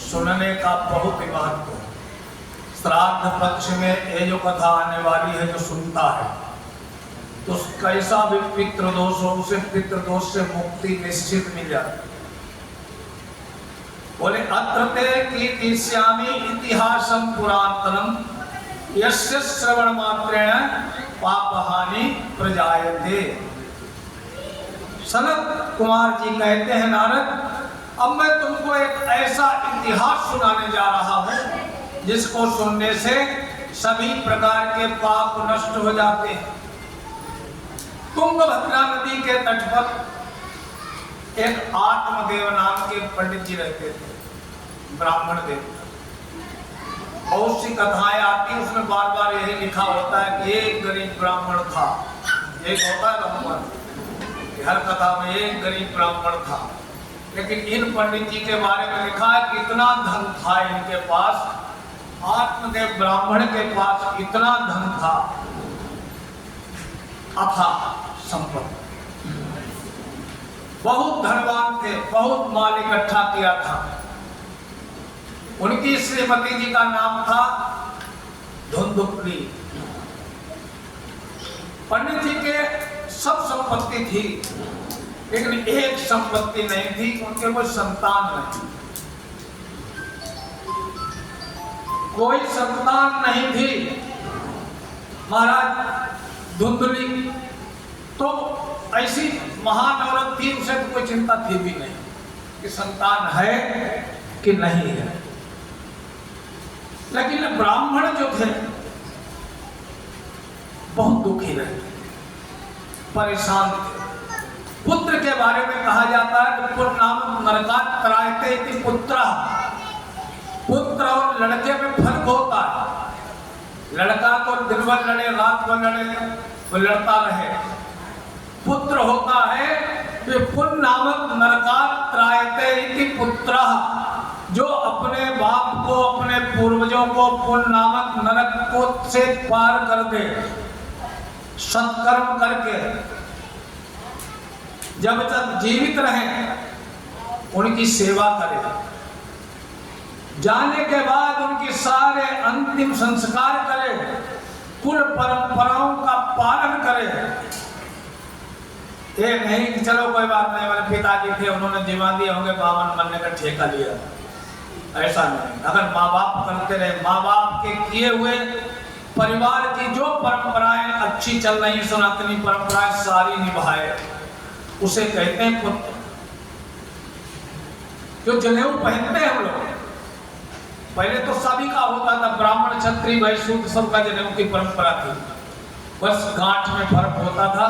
सुनने का बहुत ही महत्व है। श्राद्ध पक्ष में ये जो कथा आने वाली है, जो सुनता है तो कैसा भी पितृदोष हो, उसे पितृदोष से मुक्ति निश्चित मिल जाती। बोले अत्र ते कीर्तिष्यामि इतिहासं पुरातनम यस्य श्रवण मात्रेण पापहानि प्रजायते। सनत कुमार जी कहते हैं, नारद अब मैं तुमको एक ऐसा इतिहास सुनाने जा रहा हूं जिसको सुनने से सभी प्रकार के पाप नष्ट हो जाते हैं। तुंगभद्रा नदी के तट पर एक आत्मदेव नाम के पंडित जी रहते थे, ब्राह्मण देवता। बहुत सी कथाएं आती, उसमें बार बार यही लिखा होता है कि एक गरीब ब्राह्मण था। एक होता है नंबर, हर कथा में एक गरीब ब्राह्मण था, लेकिन इन पंडित जी के बारे में लिखा है कि इतना धन था इनके पास, आत्मदेव ब्राह्मण के पास इतना धन था, अथाह संपत्ति, बहुत धनवान थे, बहुत माल इकट्ठा किया था। उनकी श्रीमती जी का नाम था धुंधुपरी। पंडित जी के सब संपत्ति थी, लेकिन एक संपत्ति नहीं थी, उनके कोई संतान नहीं, कोई संतान नहीं थी। महाराज धुंधली तो ऐसी महान औरत थी, उसे तो कोई चिंता थी भी नहीं कि संतान है कि नहीं है। लेकिन ब्राह्मण जो थे बहुत दुखी रहे, परेशान थे। पुत्र के बारे में कहा जाता है कि पुत्र नाम नरकात् त्रायते इति पुत्रः। पुत्र और लड़के में फर्क होता है। लड़का तो दिन भर लड़े, रात भर लड़े, वो लड़ता रहे। पुत्र होता है कि पुण्य नामक नरकात् त्रायते इति पुत्रः, जो अपने बाप को, अपने पूर्वजों को पुण्य नामक नरक को से पार कर दे, सत्कर्म करके जब तक जीवित रहे उनकी सेवा करे, जाने के बाद उनके सारे अंतिम संस्कार करे, कुल परंपराओं का पालन करे। ये नहीं कि चलो कोई बात नहीं, मेरे पिताजी थे उन्होंने दिवा दिए होंगे, बावन बनने का ठेका लिया, ऐसा नहीं। अगर माँ बाप करते रहे, माँ बाप के किए हुए परिवार की जो परंपराएं अच्छी चल रही, सनातनी परंपराएं सारी निभाए, उसे कहते हैं पुत्र। जो जनेऊ पहनते हैं हम लोग, पहले तो सभी का होता था, ब्राह्मण क्षत्रिय वैश्य सबका जनेऊ की परंपरा थी, बस गांठ में फर्क होता था।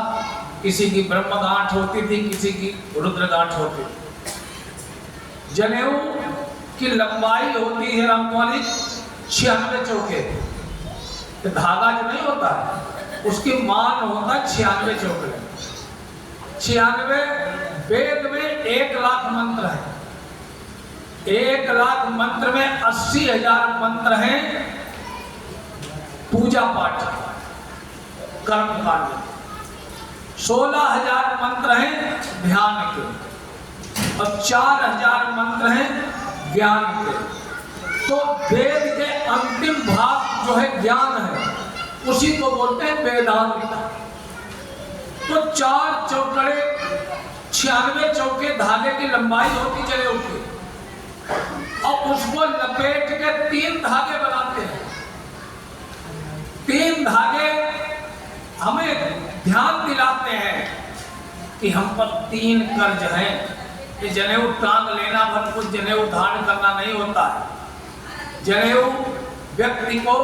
किसी की ब्रह्म गांठ होती थी, किसी की रुद्र गांठ होती थी। जनेऊ की लंबाई होती है रामकुमारी 96 चौके, तो धागा जो नहीं होता है उसकी मान होता है 96 चौके। 96 वेद में 1 लाख मंत्र है, 1 लाख मंत्र में 80,000 मंत्र हैं पूजा पाठ कर्म कांड, 16,000 मंत्र हैं ध्यान के, और 4,000 मंत्र हैं ज्ञान के। तो वेद के अंतिम भाग जो है ज्ञान है, उसी को बोलते हैं वेदांत। तो 4 चौकड़े 96 चौके धागे की लंबाई होती चले उठी, और उसको लपेट के 3 धागे बनाते हैं। 3 धागे हमें ध्यान दिलाते हैं कि हम पर 3 कर्ज हैं। कि जनेऊ टांग लेना भर कुछ जनेऊ धारण करना नहीं होता है। जनेऊ व्यक्ति को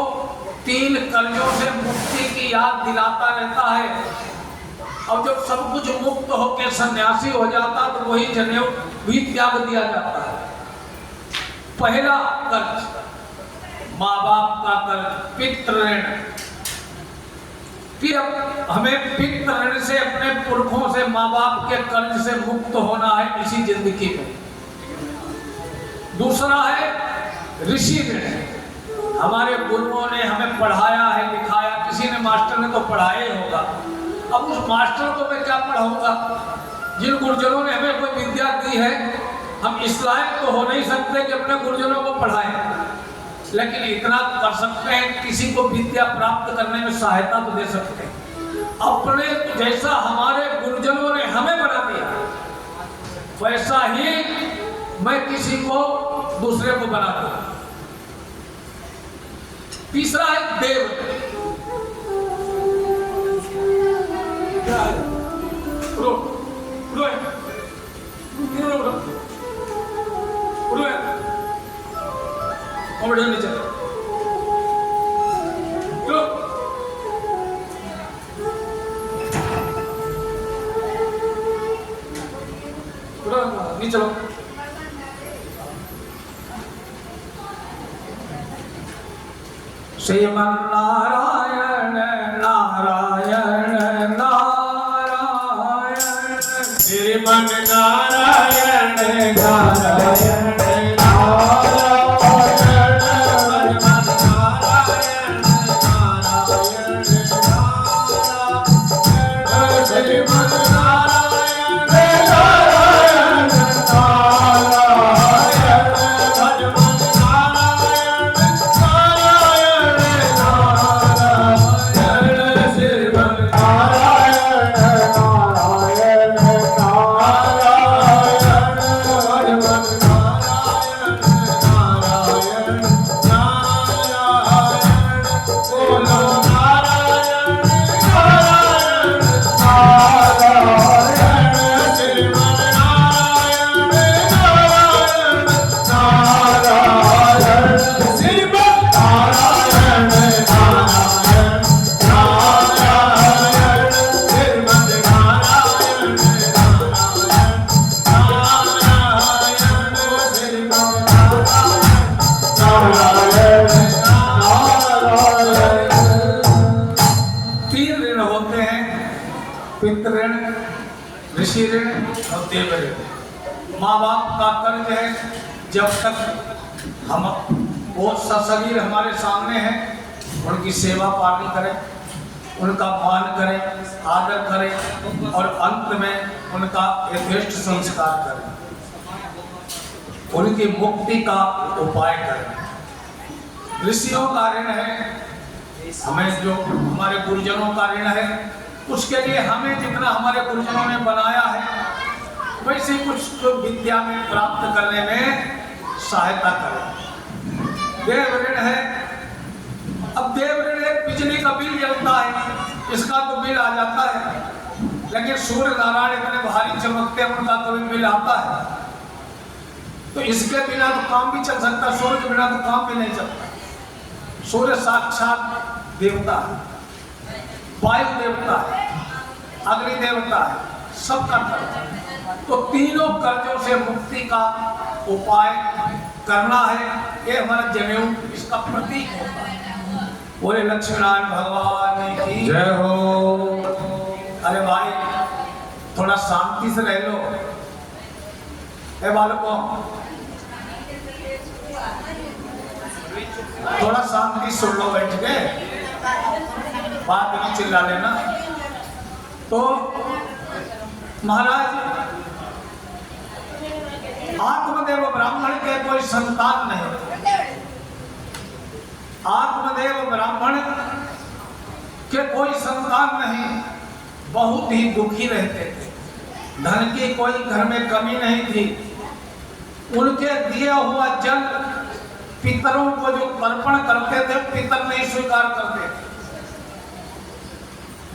3 कर्जों से मुक्ति की याद दिलाता रहता है, और जब सब कुछ मुक्त होकर सन्यासी हो जाता तो वही जनेऊ भी त्याग दिया जाता है। पहला कर्ज माँ बाप का कर्ज, पितृ ऋण, कि हमें पितृ ऋण से, अपने पुरखों से, माँ बाप के कर्ज से मुक्त होना है इसी जिंदगी में। दूसरा है ऋषि ऋण। हमारे गुरुओं ने हमें पढ़ाया है, लिखाया, किसी ने मास्टर ने तो पढ़ाया ही होगा। अब उस मास्टर को मैं क्या पढ़ाऊंगा? जिन गुरुजनों ने हमें कोई विद्या दी है हम इस लायक तो हो नहीं सकते कि अपने गुरुजनों को पढ़ाएं, लेकिन इतना कर सकते हैं किसी को विद्या प्राप्त करने में सहायता तो दे सकते हैं। अपने जैसा हमारे गुरुजनों ने हमें बना दिया, वैसा ही मैं किसी को दूसरे को बना दूं। तीसरा है देव। चलो श्रीमन नारायण नारायण नारायण, श्रीमन नारायण नारायण ऋषि ऋण और देव ऋण। माँ बाप का कर्ज है, जब तक हम वो सशरीर हमारे सामने हैं उनकी सेवा पालन करें, उनका मान करें, आदर करें और अंत में उनका यथेष्ट संस्कार करें, उनकी मुक्ति का उपाय करें। ऋषियों का ऋण है हमें, जो हमारे गुरुजनों का ऋण है, उसके लिए हमें जितना हमारे गुरुजनों ने बनाया है वैसे कुछ तो विद्या में प्राप्त करने में सहायता करें। देव ऋण है। अब देव ऋण एक बिजली का बिल जलता है, इसका तो बिल आ जाता है, लेकिन सूर्य नारायण इतने भारी चमकते हैं, उनका तो बिल आता है। तो इसके बिना तो काम भी चल सकता, सूर्य के बिना तो काम भी नहीं चलता। सूर्य साक्षात देवता है, वायु देवता है, अग्नि देवता है, सबका कर्ज। तो तीनों कर्जों से मुक्ति का उपाय करना है, ये हमारा जनेऊ इसका प्रतीक होता है। बोले लक्ष्मीनारायण भगवान की जय हो। अरे भाई थोड़ा शांति से रह लो। ए बालकों थोड़ा शांति सुन लो, बैठ के बात नहीं चिल्ला लेना। तो महाराज आत्मदेव ब्राह्मण के कोई संतान नहीं, आत्मदेव ब्राह्मण के कोई संतान नहीं, बहुत ही दुखी रहते थे। धन की कोई घर में कमी नहीं थी। उनके दिया हुआ जल पितरों को जो अर्पण करते थे, पितर नहीं स्वीकार करते थे।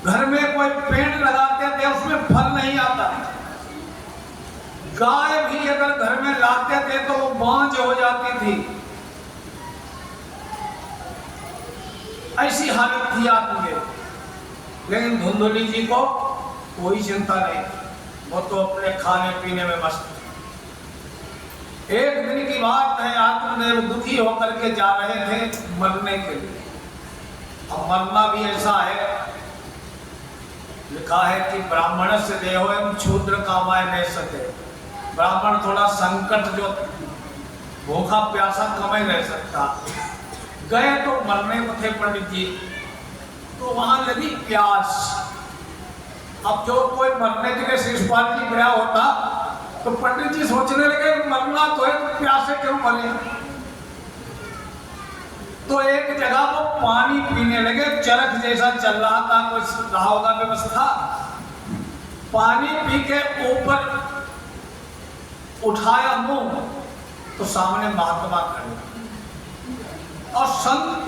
घर में कोई पेड़ लगाते थे, उसमें फल नहीं आता। गाय भी अगर घर में लाते थे तो वो बांझ हो जाती थी। ऐसी हालत थी आत्मदेव। लेकिन धुंधुली जी को कोई चिंता नहीं, वो तो अपने खाने पीने में मस्त। एक दिन की बात है, आत्मदेव दुखी होकर के जा रहे थे मरने के लिए। अब मरना भी ऐसा है, लिखा है कि ब्राह्मण से देहो एवं क्षूद्र कामाय नहीं सके। ब्राह्मण थोड़ा संकट, जो भूखा प्यासा कम ही रह सकता। गए तो मरने को थे पंडित जी, तो वहां लगी प्यास। अब जो कोई मरने के लिए शिशुपाल जी गया होता तो पंडित जी सोचने लगे मरना तो है तो प्यासे क्यों मरे। तो एक जगह वो पानी पीने लगे, चरख जैसा चल रहा था, कुछ रहा होगा व्यवस्था। पानी पी के ऊपर उठाया मुंह तो सामने महात्मा खड़े और संत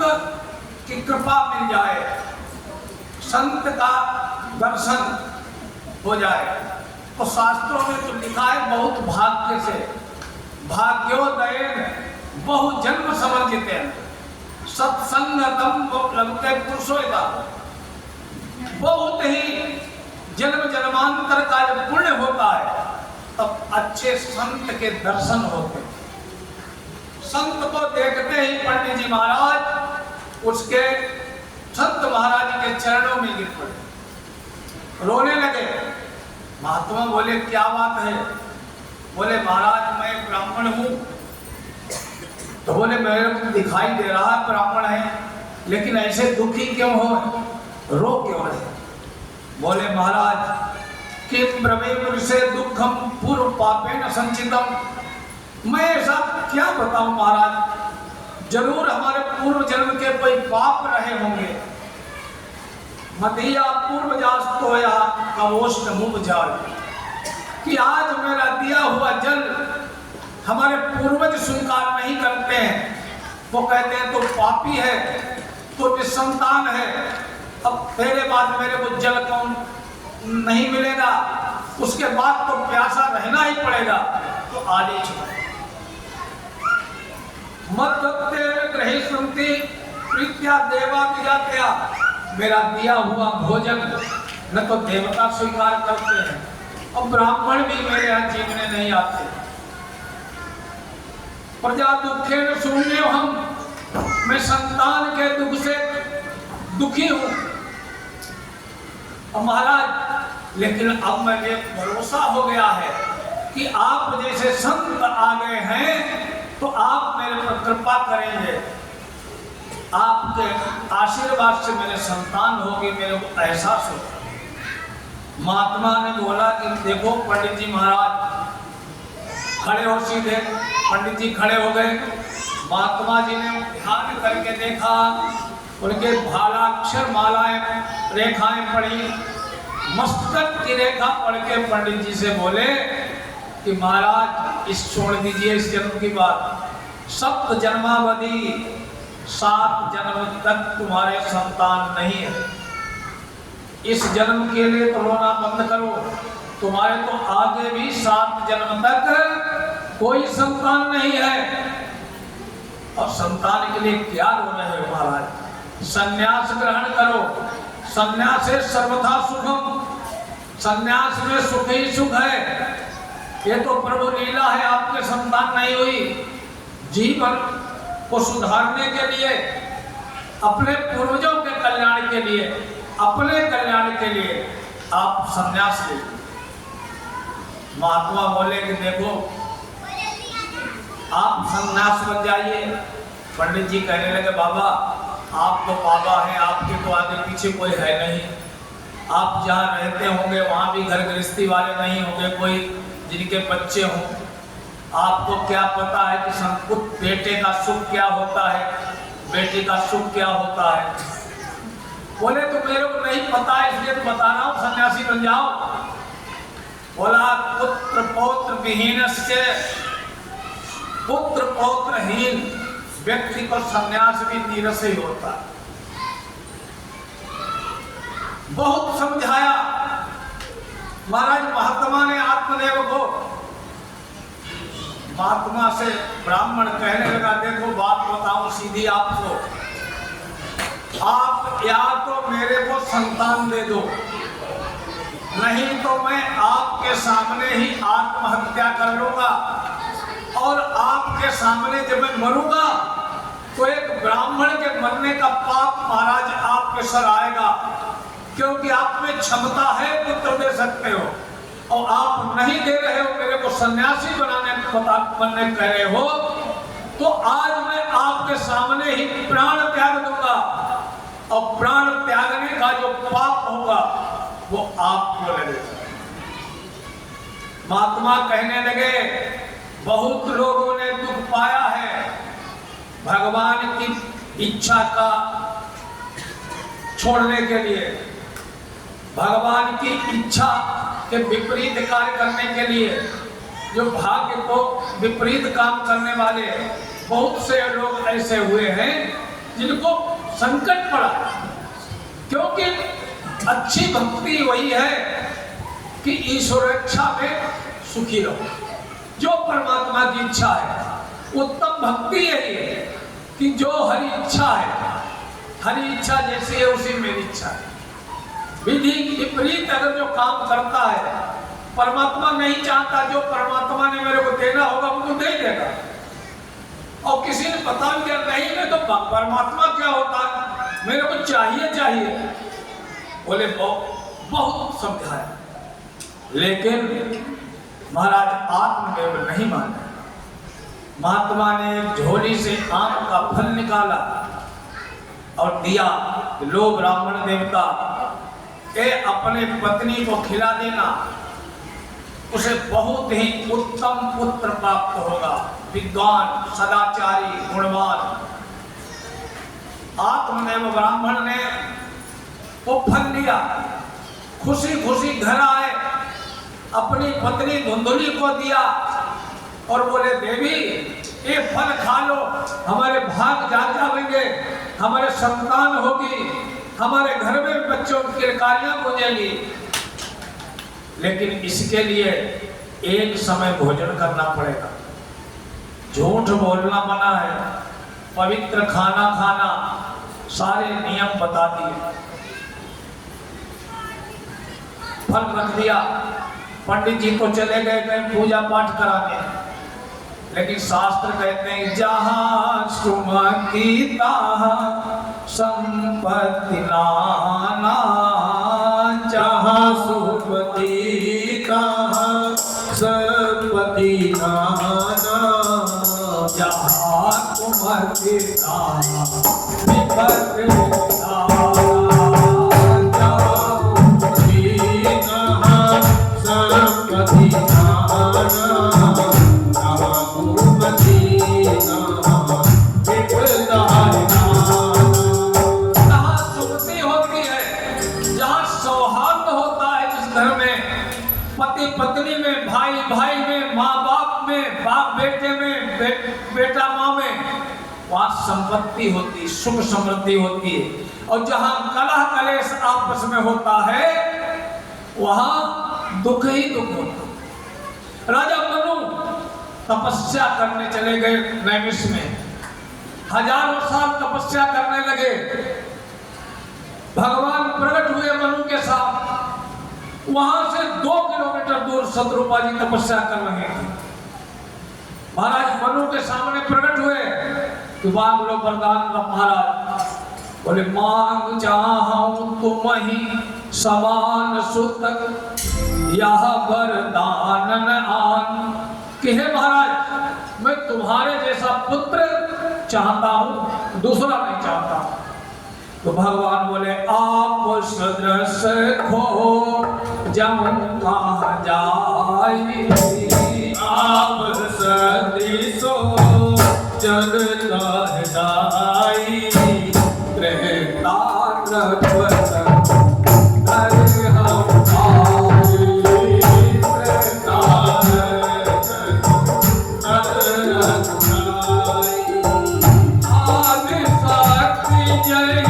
की कृपा मिल जाए, संत का दर्शन हो जाए। तो शास्त्रों में तो लिखा है बहुत भाग्य से, भाग्योदयन बहु जन्म समर्जित, सत्संगतम लभते पुरुषों। बहुत ही जन्म जन्मांतर का जब पुण्य होता है तब अच्छे संत के दर्शन होते हैं। संत को देखते ही पंडित जी महाराज उसके संत महाराज के चरणों में गिर पड़े, रोने लगे। महात्मा बोले क्या बात है? बोले महाराज मैं ब्राह्मण हूं। तो बोले मेरे को दिखाई दे रहा है ब्राह्मण है, लेकिन ऐसे दुखी क्यों हो, रो क्यों रहे? बोले महाराज किम ब्रह्मे से दुखम पूर्व पापे न संचितम। मैं ऐसा क्या बताऊं महाराज, जरूर हमारे पूर्व जन्म के कोई पाप रहे होंगे। मदिया पूर्व जास्तो या अवोष्ट मुँह जाल, कि आज मेरा दिया हुआ जल हमारे पूर्वज स्वीकार नहीं करते हैं। वो कहते हैं तो पापी है, तो निसंतान है, अब तेरे बाद मेरे को जल कौन नहीं मिलेगा, उसके बाद तो प्यासा रहना ही पड़ेगा। तो आगे चुका मत ग्रही सुनती प्रीत्या देवा विजात्या, मेरा दिया हुआ भोजन न तो देवता स्वीकार करते हैं और ब्राह्मण भी मेरे यहाँ जीवने नहीं आते। प्रजा दुखे न शून्य हम, मैं संतान के दुख से दुखी हूं। और महाराज लेकिन अब मुझे भरोसा हो गया है कि आप जैसे संत आ गए हैं तो आप मेरे पर कृपा करेंगे, आपके आशीर्वाद से मेरे संतान होगी, मेरे को एहसास होगा। महात्मा ने बोला कि देखो पंडित जी महाराज खड़े हो सीधे। पंडित जी खड़े हो गए। महात्मा जी ने ध्यान करके देखा, उनके भालाक्षर मालाएं रेखाएं पड़ी, मस्तक की रेखा पढ़ के पंडित जी से बोले कि महाराज इस छोड़ दीजिए इस जन्म की बात, सप्त जन्मावधि 7 जन्म तक तुम्हारे संतान नहीं है। इस जन्म के लिए तो रोना बंद करो, तुम्हारे तो आगे भी 7 जन्म तक कोई संतान नहीं है। और संतान के लिए क्या रो रहे हो महाराज? संन्यास ग्रहण करो, संन्यास से सर्वथा सुखम, संन्यास में सुख ही सुख है। ये तो प्रभु लीला है, आपके संतान नहीं हुई। जीवन को सुधारने के लिए, अपने पूर्वजों के कल्याण के लिए, अपने कल्याण के लिए आप संन्यास ले। महात्मा बोले कि देखो आप संन्यास बन जाइए। पंडित जी कहने लगे बाबा आप तो बाबा हैं, आपके तो आगे पीछे कोई है नहीं। आप जहाँ रहते होंगे वहाँ भी घर गृहस्थी वाले नहीं होंगे, कोई जिनके बच्चे हों। आपको क्या पता है कि संकुट बेटे का सुख क्या होता है, बेटी का सुख क्या होता है? बोले तो मेरे को नहीं पता है इसलिए तो बता रहा हूँ, सन्यासी बन जाओ। बोला पुत्र पौत्र विहीन से, पुत्र पौत्रहीन व्यक्ति को सन्यास भी नीरस ही होता है। बहुत समझाया महाराज महात्मा ने आत्मदेव को। महात्मा से ब्राह्मण कहने लगा देखो बात बताऊं सीधी आपको, आप या तो मेरे को संतान दे दो, नहीं तो मैं आपके सामने ही आत्महत्या कर लूंगा। और आपके सामने जब मैं मरूंगा तो एक ब्राह्मण के मरने का पाप महाराज आपके सर आएगा, क्योंकि आप में क्षमता है पुत्र दे सकते हो और आप नहीं दे रहे हो, मेरे को सन्यासी बनने कह रहे हो। तो आज मैं आपके सामने ही प्राण त्याग दूंगा और प्राण त्यागने का जो पाप होगा वो आपको लगेगा। महात्मा कहने लगे बहुत लोगों ने दुख पाया है, भगवान की इच्छा का छोड़ने के लिए, भगवान की इच्छा के विपरीत कार्य करने के लिए, जो भाग्य को विपरीत काम करने वाले बहुत से लोग ऐसे हुए हैं जिनको संकट पड़ा। क्योंकि अच्छी भक्ति वही है कि ईश्वरेच्छा में सुखी रहो, जो परमात्मा की इच्छा है। उत्तम भक्ति यही है कि जो हरि इच्छा है, हरि इच्छा जैसी है उसी में इच्छा है। विधि विपरीत अगर जो काम करता है, परमात्मा नहीं चाहता, जो परमात्मा ने मेरे को देना होगा वो तो दे देगा। और किसी ने बता दिया नहीं मैं तो परमात्मा क्या होता है, मेरे को चाहिए चाहिए, बोले बहुत समझाया, लेकिन महाराज आत्मदेव नहीं माने। महात्मा ने एक झोली से आम का फल निकाला और दिया, लो ब्राह्मण देवता ए अपने पत्नी को खिला देना, उसे बहुत ही उत्तम पुत्र प्राप्त होगा, विद्वान सदाचारी गुणवान। आत्मदेव ब्राह्मण ने वो फल लिया, खुशी खुशी घर आए, अपनी पत्नी धुंधुली को दिया और बोले देवी ये फल खा लो, हमारे भाग जाग जाएंगे, हमारे संतान होगी, हमारे घर में बच्चों की किलकारियां गूंजेंगी। लेकिन इसके लिए एक समय भोजन करना पड़ेगा, झूठ बोलना मना है, पवित्र खाना खाना, सारे नियम बता दिए। फल रख दिया, पंडित जी तो चले गए कहीं पूजा पाठ कराने, लेकिन शास्त्र कहते हैं जहाँ सुमति तहाँ संपत्ति नाना, जहाँ सुमति तहाँ संपत्ति नाना, जहाँ सुमति तहाँ विपत्ति नाना। पत्नी में, भाई भाई में, माँ बाप में, बाप बेटे में, बेटा माँ में, वहाँ संपत्ति होती, सुख समृद्धि होती है। और जहाँ कलह कलेश आपस में होता है वहाँ दुख ही दुख होता। राजा मनु तपस्या करने चले गए नैमिष में, हजारों साल तपस्या करने लगे। भगवान प्रकट हुए मनु के साथ, वहां से 2 किलोमीटर दूर शत्रुपा जी तपस्या कर रहे थे। महाराज मनु के सामने प्रकट हुए कि मांग लो वरदान का। महाराज बोले मांग चाहूं तुम ही समान सुत, यह वरदान न आन। कि हे महाराज मैं तुम्हारे जैसा पुत्र चाहता हूं, दूसरा नहीं चाहता। तो भगवान बोले आप सदृश खो जाऊं कहाँ जाई, आप सदृशो जग जाई, त्रेता नृपत हरि हम आई, त्रेता आदि शक्ति जय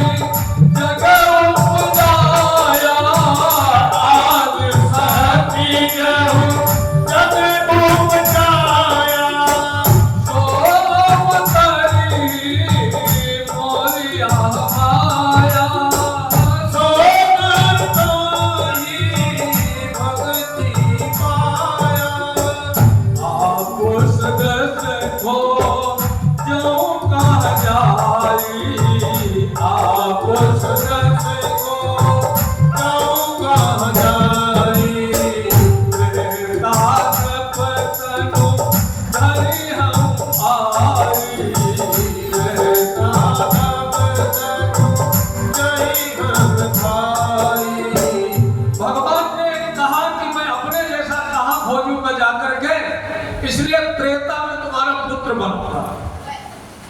होगा।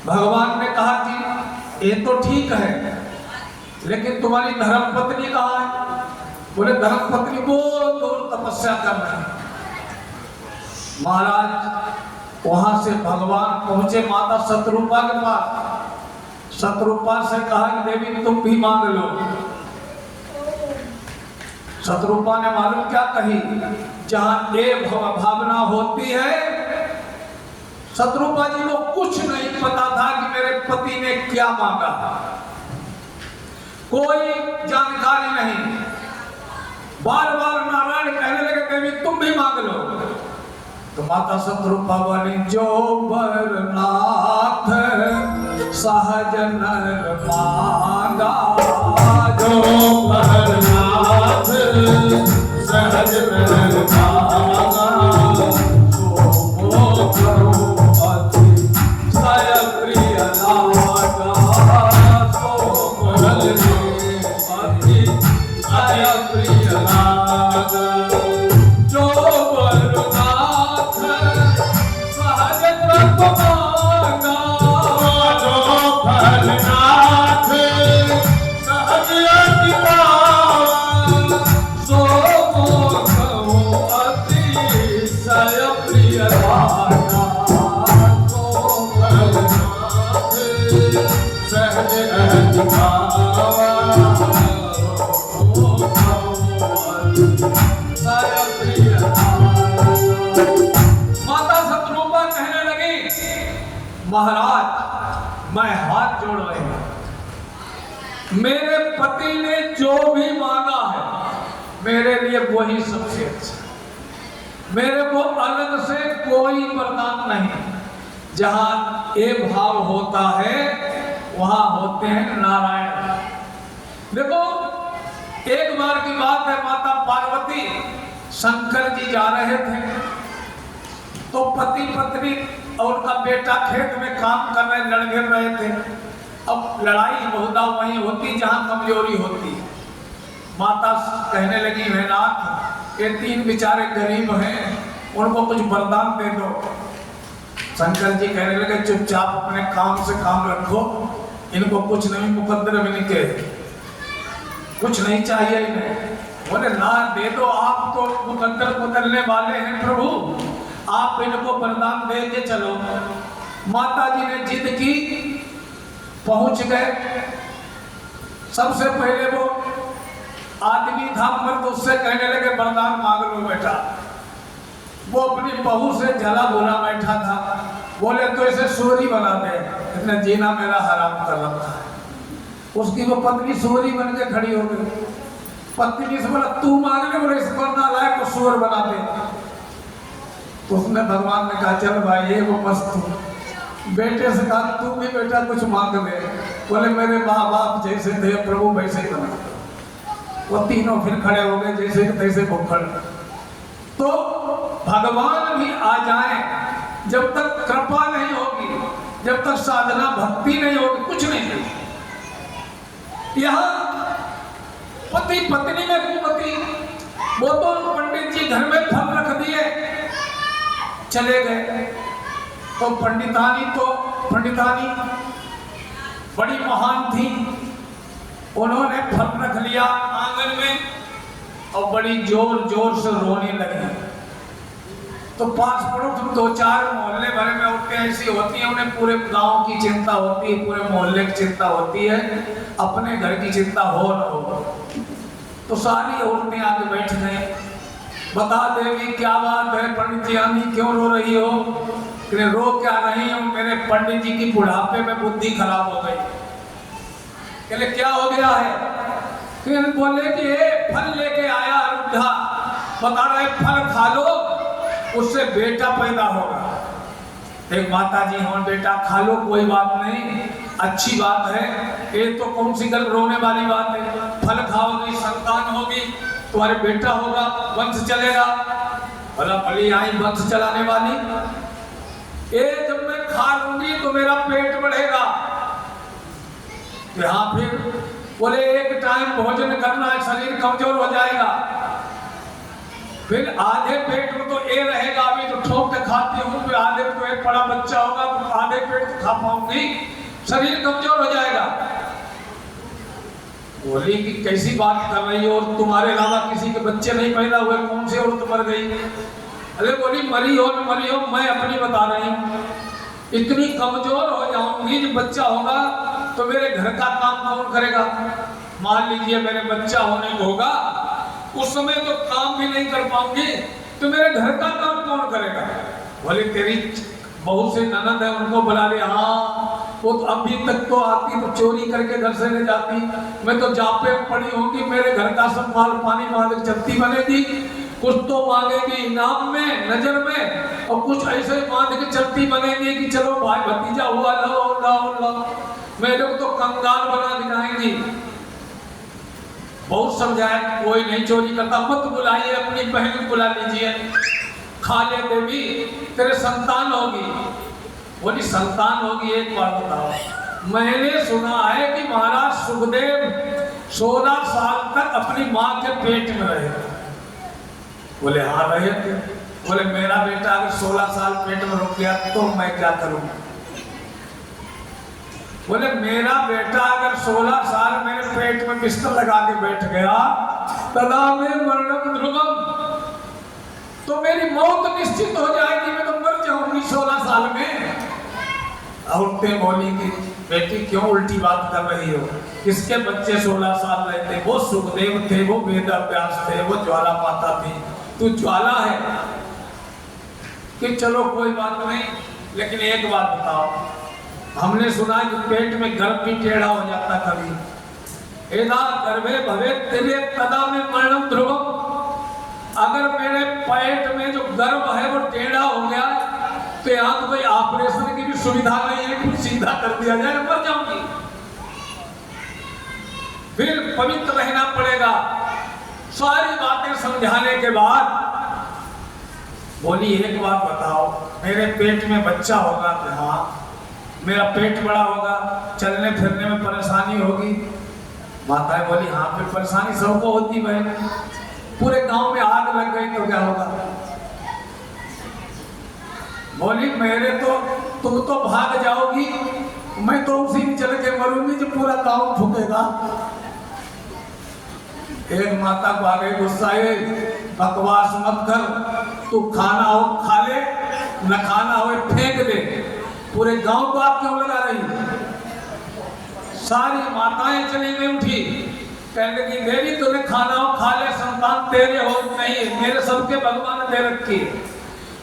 भगवान ने कहा कि ये तो ठीक है, लेकिन तुम्हारी धर्म पत्नी कहाँ है? बोले धर्म पत्नी बहुत दूर तपस्या कर रहे हैं। महाराज वहां से भगवान पहुंचे माता शतरूपा के पास। शतरूपा से कहा कि देवी तुम भी मांग लो। शतरूपा ने मालूम क्या कही, जहां ये भावना होती है, शतरूपा जी को कुछ नहीं पता था कि मेरे पति ने क्या मांगा, कोई जानकारी नहीं। बार बार नारायण कहने लगे देवी तुम भी मांग लो। तो माता शतरूपा बोली जो बरनाथ सहज नर मांगा, जो बरनाथ सहज नर मांगा, सो करो अति सय प्रिय लागा, सो बरल अति सय प्रिय लागा। जो बरनाथ सहज नर मांगा, जो बरनाथ सहज अति पावा, सो करो अति सय प्रिय लागा, सो बरनाथ सहज अति पावा, माता शतरूपा कहने लगी महाराज मैं हाथ जोड़ रही हूं, मेरे पति ने जो भी मांगा है मेरे लिए वही सबसे अच्छा, मेरे को अलग से कोई वरदान नहीं। जहां ये भाव होता है वहां होते हैं नारायण। देखो एक बार की बात है, माता पार्वती शंकर जी जा रहे थे, तो पति पत्नी और उनका बेटा खेत में काम कर रहे, लड़ गिर रहे थे। अब लड़ाई बहुधा वहीं होती जहां कमजोरी होती। माता कहने लगी है नाथ ये तीन बेचारे गरीब हैं, उनको कुछ वरदान दे दो। शंकर जी कहने लगे चुपचाप अपने काम से काम रखो, इनको कुछ नहीं मुकद्दर में निके, कुछ नहीं चाहिए इन्हें। बोले ना दे दो, आप तो मुकद्दर बदलने वाले हैं प्रभु, आप इनको वरदान दे के चलो। माता जी ने जिद की, पहुंच गए। सबसे पहले वो आदमी था मर्द, उससे कहने लगे वरदान मांग लो बेटा। वो अपनी बहू से जला भुना बैठा था, बोले तो इसे सूरी बना दे, इसने जीना मेरा हराम कर रखा है। उसकी वो पत्नी सूरी बन के खड़ी हो गई। पत्नी से बोला तू मांग ले, बोले इस पर ना लाए को सूर बना दे। तो उसने भगवान ने कहा चल भाई ये वो मस्त हूँ। बेटे से कहा तू भी बेटा कुछ मांग ले, बोले मेरे माँ बाप जैसे थे प्रभु वैसे ही बना। वो तीनों फिर खड़े हो गए जैसे तैसे भूखड़। तो भगवान भी आ जाए, जब तक कृपा नहीं होगी, जब तक साधना भक्ति नहीं होगी, कुछ नहीं होगी। यहाँ पति पत्नी में कुमति, वो तो पंडित जी घर में फल रख दिए चले गए। तो पंडितानी बड़ी महान थी, उन्होंने फल रख लिया आंगन में और बड़ी जोर जोर से रोने लगी। तो पास पड़ोस दो चार मोहल्ले भरे में औरतें ऐसी होती हैं, उन्हें पूरे गांव की चिंता होती है, पूरे मोहल्ले की चिंता होती है, अपने घर की चिंता हो न हो। तो सारी औरतें आके बैठ गए, बता देगी क्या बात है पंडित जी आनी क्यों रो रही हो? रो क्या रही हो, मेरे पंडित जी की बुढ़ापे में बुद्धि खराब हो गई। कहले क्या हो गया है? फिर बोले कि ये फल लेके आया वृद्धा, बता रहे फल खा लो उससे बेटा पैदा होगा। एक माता जी हो बेटा खा लो कोई बात नहीं, अच्छी बात है, ये तो कौन सी गल रोने वाली बात है। फल खाओगी संतान होगी, तुम्हारे बेटा होगा, वंश चलेगा। भला भली आई वंश चलाने वाली, ये जब मैं खा लूंगी तो मेरा पेट बढ़ेगा। यहाँ फिर बोले एक टाइम भोजन करना है, शरीर कमजोर हो जाएगा। फिर आधे पेट में तो ये रहेगा, अभी तो ठोक के खाती हूँ, फिर आधे में तो एक बड़ा बच्चा होगा, तो आधे पेट तो खा पाऊंगी, शरीर कमजोर हो जाएगा। बोली कि कैसी बात कर रही हो, और तुम्हारे अलावा किसी के बच्चे नहीं पैदा हुए, कौन से औरत मर गई? अरे बोली मरी हो न मरी हो, मैं अपनी बता रही हूँ। इतनी कमजोर हो जाऊंगी, जब बच्चा होगा तो मेरे घर का काम कौन करेगा? मान लीजिए मेरे बच्चा होने को होगा, उस समय तो काम भी नहीं कर पाऊंगी, तो मेरे घर का काम कौन करेगा? बोले तेरी बहुत से ननद है, उनको बुला ले। हाँ, वो तो अभी तक तो आती तो चोरी करके घर से ले जाती, मैं तो जापे पड़ी होंगी, मेरे घर का सब माल पानी मांग चलती बनेगी, कुछ तो मांगेगी इनाम में, नजर में, और कुछ ऐसे बांध के चलती बनेगी कि चलो भाई भतीजा हुआ, लो लो लो, मेरे को तो कंगाल बना दिखाएंगी। बहुत समझाया कोई नहीं चोरी करता, मत बुलाइए, अपनी बहन को बुला लीजिए, खाले देवी तेरे संतान होगी। बोली संतान होगी? एक बात बताओ, मैंने सुना है कि महाराज सुखदेव 16 साल तक अपनी माँ के पेट में रहे। बोले हाँ रहे थे। बोले मेरा बेटा अगर 16 साल पेट में रुक गया तो मैं क्या करूं? बोले मेरा बेटा अगर 16 साल मेरे पेट में बिस्तर लगा के बैठ गया, तदा में मरणम ध्रुवम, तो मेरी मौत निश्चित हो जाएगी, मैं तो मर जाऊंगी 16 साल में। औरतें बोली कि बेटी क्यों उल्टी बात कर रही हो, किसके बच्चे 16 साल रहे थे? वो सुखदेव थे, वो वेदाव्यास थे, वो ज्वाला माता थी, तू ज्वाला है। कि चलो कोई बात नहीं, लेकिन एक बात बताओ, हमने सुना कि पेट में गर्भ भी टेढ़ा हो जाता कभी। एदा गर्भे भवे तेरे तदा में मरणम ध्रुवम, अगर मेरे पेट में जो गर्भ है वो टेढ़ा हो गया तो यहाँ तो कोई ऑपरेशन की भी सुविधा नहीं है, कुछ सीधा कर दिया जाए, मर जाऊंगी। फिर पवित्र रहना पड़ेगा। सारी बातें समझाने के बाद बोली एक बात बताओ, मेरे पेट में बच्चा होगा? तो हाँ, मेरा पेट बड़ा होगा, चलने फिरने में परेशानी होगी। माता बोली हाँ, फिर परेशानी सबको होती है, पूरे गांव में आग लग गई तो क्या होगा? बोली मेरे तो तुम तो भाग जाओगी, मैं तो उसी में चल के मरूंगी जो पूरा गांव फूकेगा। एक माता को आगे गुस्सा है, बकवास मत कर, तू खाना हो खा ले, न खाना हो फेंक दे, पूरे गांव को आप क्यों लगा रही? सारी माताएं चली गई उठी, कहने लगी देवी तूने खाना हो खा ले, संतान तेरे हो नहीं, मेरे सबके भगवान ने दे रखी है,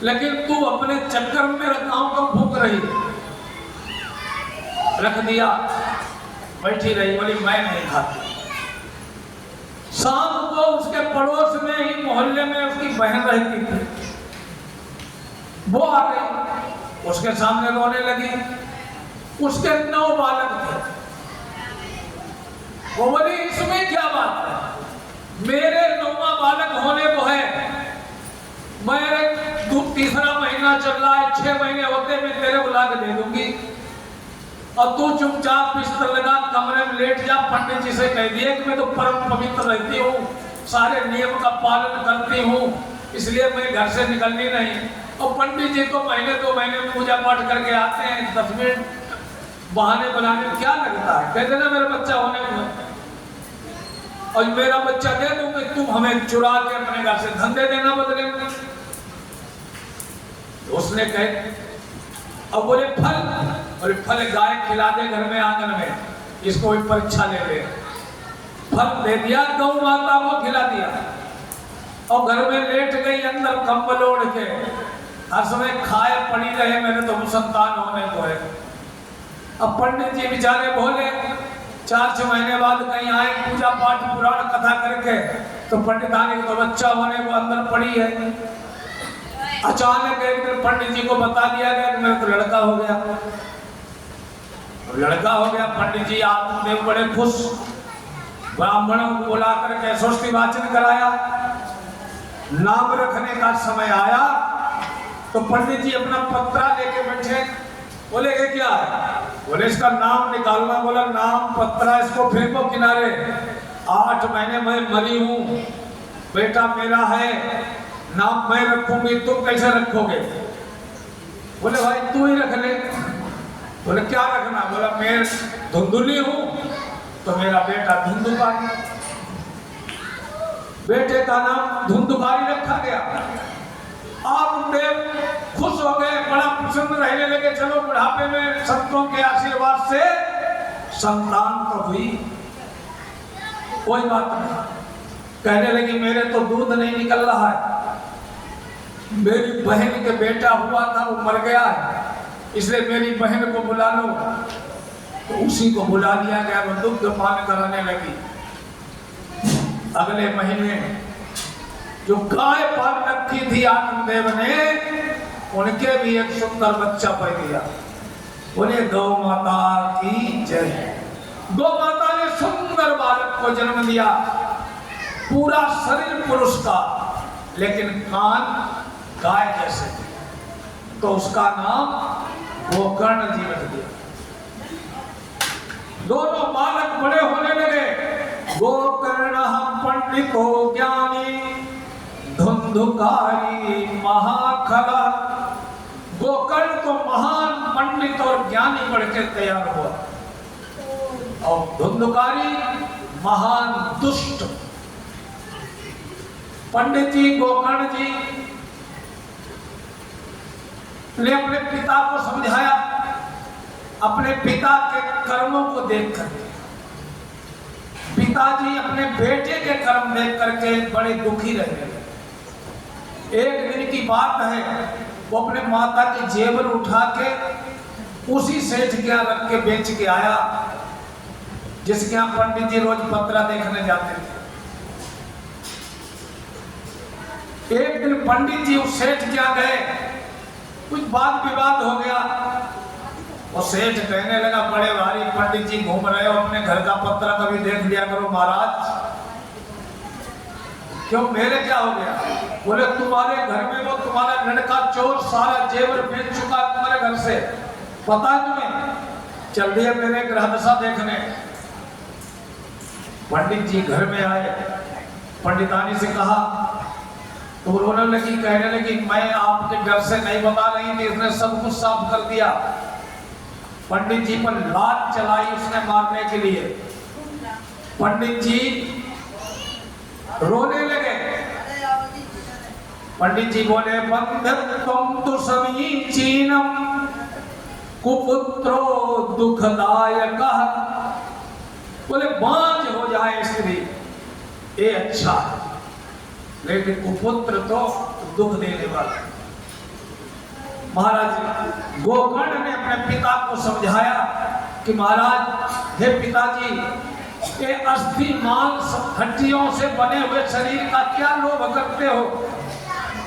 लेकिन तू अपने चक्कर में मेरा गांव को फूक रही। रख दिया, बैठी रही, बोली मैं नहीं खाती। शाम को उसके पड़ोस में ही मोहल्ले में उसकी बहन रहती थी, वो आ गई, उसके सामने रोने लगी। उसके 9 बालक थे। वो बोली इसमें क्या बात है, मेरे 9वां बालक होने को है, मेरे तीसरा महीना चल रहा है, 6 महीने होते मैं तेरे को ला के दे दूंगी, और तू चुपचाप बिस्तर लगा कमरे में लेट जा। पंडित जी से कह दिए कि मैं तो परम पवित्र रहती हूँ, सारे नियम का पालन करती हूँ, इसलिए मैं घर से निकलनी नहीं। और पंडित जी तो महीने 2 महीने पूजा पाठ करके आते हैं, 10 मिनट बहाने बनाने में क्या लगता है? कह देना मेरा बच्चा होने को, और मेरा बच्चा दे दूंगी, तुम हमें चुरा के अपने घर से धंधे देना बदले में। उसने कहे अब बोले फल, और फल गाय खिला दे घर में आंगन में, इसको भी परीक्षा ले ले। फल दे दिया, गौ माता को खिला दिया, और घर में लेट गई अंदर कंबल ओढ़ के, हर समय खाए पड़ी रहे, मैंने तो संतान होने को है। अब पंडित जी बेचारे बोले, 4-6 महीने बाद कहीं आए पूजा पाठ पुराण कथा करके, तो पंडित आने तो बच्चा होने को अंदर पड़ी है। अचानक एक दिन पंडित जी को बता दिया गया कि मेरा तो लड़का हो गया। लड़का हो गया, पंडित जी आत्मदेव बड़े खुश, ब्राह्मणों को बुला करके स्वस्ति वाचन कराया। नाम रखने का समय आया तो पंडित जी अपना पत्रा लेके बैठे, बोले ये क्या है? बोले इसका नाम निकालना। बोला नाम पत्रा, इसको फेंको किनारे। 8 महीने मैं मरी हूँ, बेटा मेरा है, नाम मैं रखूंगी, तुम कैसे रखोगे? बोले भाई तू ही रख ले। बोले क्या रखना? बोला मैं धुंधुली हूं तो मेरा बेटा धुंधुकारी। बेटे का नाम धुंधुकारी रखा गया। आप देव खुश हो गए, बड़ा प्रसन्न रहने लगे। चलो बुढ़ापे में संतों के आशीर्वाद से संतान तो हुई, कोई बात नहीं। कहने लगी मेरे तो दूध नहीं निकल रहा है, मेरी बहन के बेटा हुआ था वो मर गया है, इसलिए मेरी बहन को बुला लो। तो उसी को बुला लिया गया, वो दुग्ध पान कराने लगी। अगले महीने जो गाय पाल रखी थी आत्मदेव ने, उनके भी एक सुंदर बच्चा पैदा दिया। बोले गौ माता की जय। गौ माता ने सुंदर बालक को जन्म दिया, पूरा शरीर पुरुष का, लेकिन कान गाय जैसे, तो उसका नाम गोकर्ण जी रख दिया। दोनों बालक बड़े होने लगे। गोकर्ण पंडितो ज्ञानी धुंधुकारी महाखला। गोकर्ण तो महान पंडित और ज्ञानी बढ़कर तैयार हुआ, और धुंधुकारी महान दुष्ट। पंडित जी गोकर्ण जी ने अपने पिता को समझाया, अपने पिता के कर्मों को देखकर। पिताजी अपने बेटे के कर्म देख करके बड़े दुखी रहने लगे। एक दिन की बात है, वो अपने माता के जेवर उठा के उसी सेठ के यहाँ रख के बेच के आया, जिसके यहाँ पंडित जी रोज पत्रा देखने जाते थे। एक दिन पंडित जी उस सेठ के यहाँ गए, कुछ बात विवाद हो गया। और सेठ कहने लगा बड़े भारी पंडित जी घूम रहे हो, अपने घर का पत्रा कभी देख लिया करो महाराज। क्यों, मेरे क्या हो गया? बोले तुम्हारे घर में वो तुम्हारा लड़का चोर सारा जेवर बेच चुका तुम्हारे घर से, पता है तुम्हें? चल दिए मेरे ग्रह दशा देखने। पंडित जी घर में आए, पंडितानी से कहा तो रोने लगी, कहने लगी मैं आपके घर से नहीं बता रही थी, इसने सब कुछ साफ कर दिया। पंडित जी पर लात चलाई उसने मारने के लिए। पंडित जी रोने लगे। पंडित जी बोले बंधत्वं तु समीचीनम कुपुत्रो दुखदायकः। बोले बांझ हो जाए स्त्री ये अच्छा है, लेकिन कुपुत्र तो दुख देने वाला। महाराज गोकर्ण ने अपने पिता को समझाया कि महाराज हे पिताजी, ये अस्थि मांस हड्डियों से बने हुए शरीर का क्या लोभ करते हो,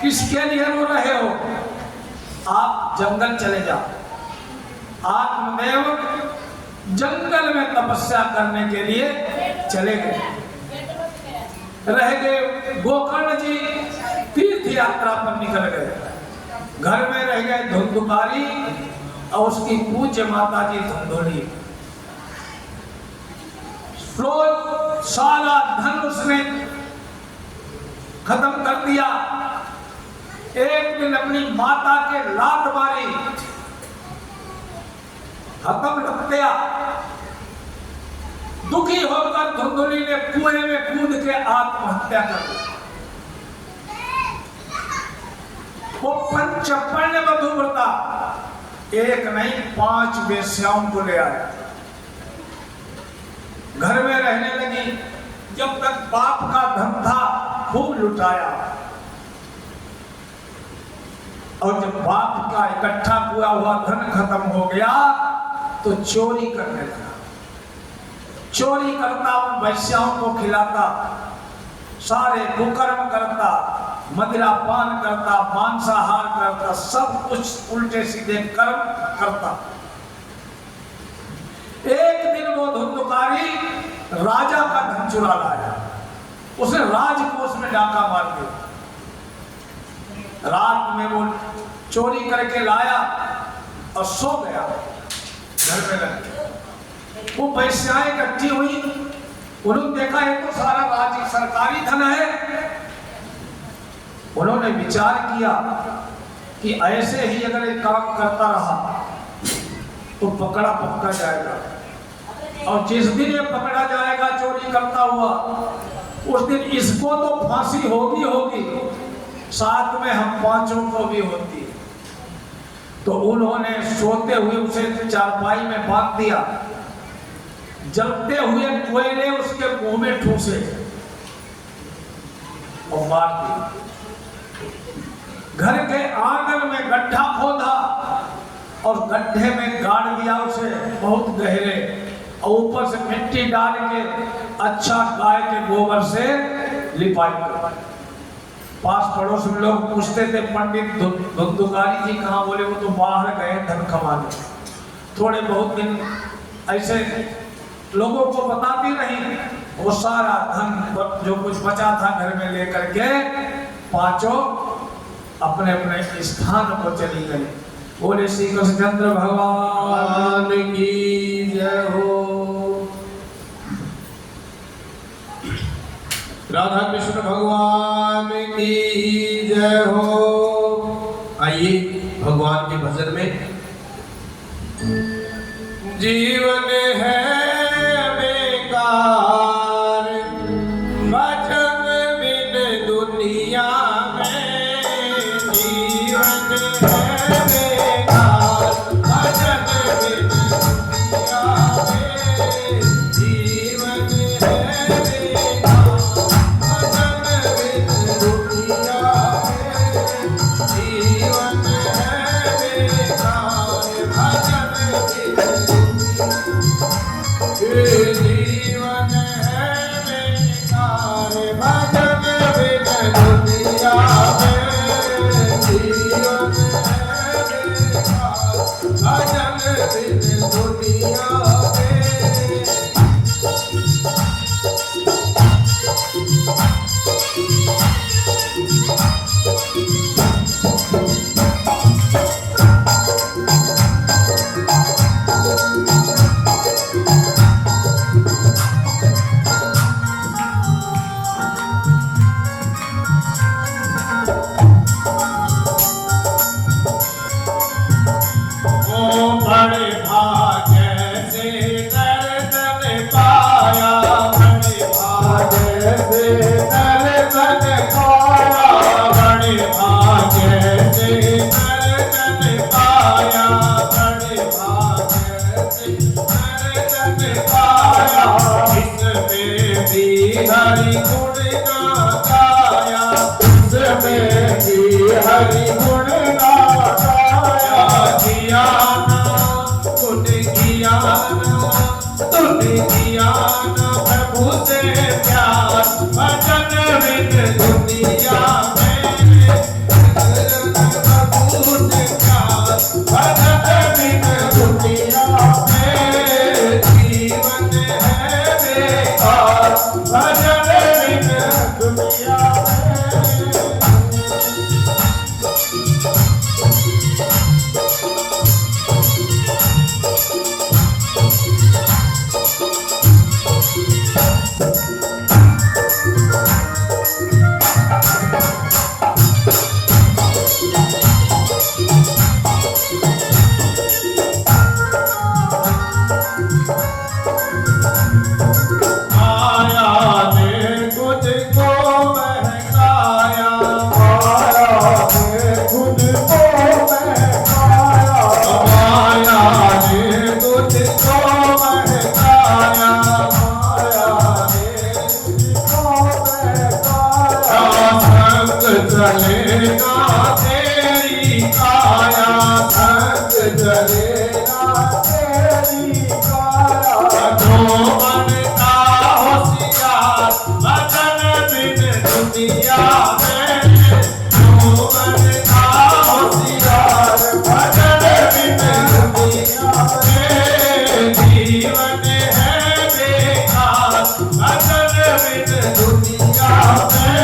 किसके लिए रो रहे हो? आप जंगल चले जाओ। आत्मदेव जंगल में तपस्या करने के लिए चले गए। रह गए गोकर्ण जी तीर्थ यात्रा पर निकल गए। घर में रह गए धुंधुकारी और उसकी पूज्य माता जी धुंधुली। सारा धन उसने खत्म कर दिया। एक दिन अपनी माता के लात मारी, खत्म रख दिया। दुखी होकर धुंधुली ने कुएं में कूद के आत्महत्या कर ली। वो पंचपर्ण वधूव्रता एक नहीं 5 वेश्याओं को ले आया। घर में रहने लगी। जब तक बाप का धन था खूब लुटाया, और जब बाप का इकट्ठा हुआ हुआ धन खत्म हो गया तो चोरी करने लगा। चोरी करता, उन वैश्याओं को खिलाता, सारे कुकर्म करता, मदिरा पान करता, मांसाहार करता, सब कुछ उल्टे सीधे कर्म करता। एक दिन वो धुंधुकारी राजा का धन चुरा लाया। उसने राजकोष में डाका मार दिया। रात में वो चोरी करके लाया और सो गया। घर में लग गया। वो वैश्याएं इकट्ठी हुई, उन्होंने देखा ये तो सारा राज्य सरकारी धन है। उन्होंने विचार किया कि ऐसे ही अगर एक काम करता रहा तो पकड़ा पक्का जाएगा, और जिस दिन ये पकड़ा जाएगा चोरी करता हुआ, उस दिन इसको तो फांसी होगी होगी, साथ में हम पांचों को भी होती। तो उन्होंने सोते हुए उसे चारपाई में बांध दिया, जलते हुए कोयले उसके मुंह में ठूसे और मार दिया। घर के आंगन में गड्ढा खोदा और गड्ढे में गाड़ दिया उसे बहुत गहरे, और ऊपर से मिट्टी डाल के अच्छा गाय के गोबर से लिपाई कर। पास पड़ोस में लोग पूछते थे पंडित धुंधुकारी जी कहाँ? बोले वो तो बाहर गए धन कमाने। थोड़े बहुत दिन ऐसे लोगों को बताती रही, वो सारा धन जो कुछ बचा था घर में लेकर के पांचों अपने अपने स्थान को चली गई। बोले श्री कृष्णचंद्र भगवान की जय हो। राधा कृष्ण भगवान की जय हो। आइए भगवान के भजन में। जीवन है बेकार भजन बिन दुनिया में, जीवन है बेकार भजन बिन दुनिया में, जीवन है बेकार भजन बिन दुनिया में, जीवन है बेकार भजन बिन जीवन है बेकार भजन बिन दुनिया में, जीवन है बेकार भजन बिन दुनिया में। बड़े भाग्य से दर्शन पाया, बड़े भाग्य से दर्शन पाया, बड़े भाग्य से दर्शन पाया, बड़े भाग्य से दर्शन पाया। इसमें भी हरि गुण ना गाया, इसमें भी हरि गुण ना गाया। किया तुन किया प्रभु से प्यार भजन बिन दुनिया में, प्रभु से प्यार भजन बिन दुनिया में, जीवन है बेकार भजन बिन दुनिया में। चलेगा तेरी काया, संग चलेगा तेरी काया। जो बनता होशियार भजन बिन दुनिया में, जो बनता होशियार भजन बिन दुनिया में, जीवन है बेकार भजन बिन दुनिया में,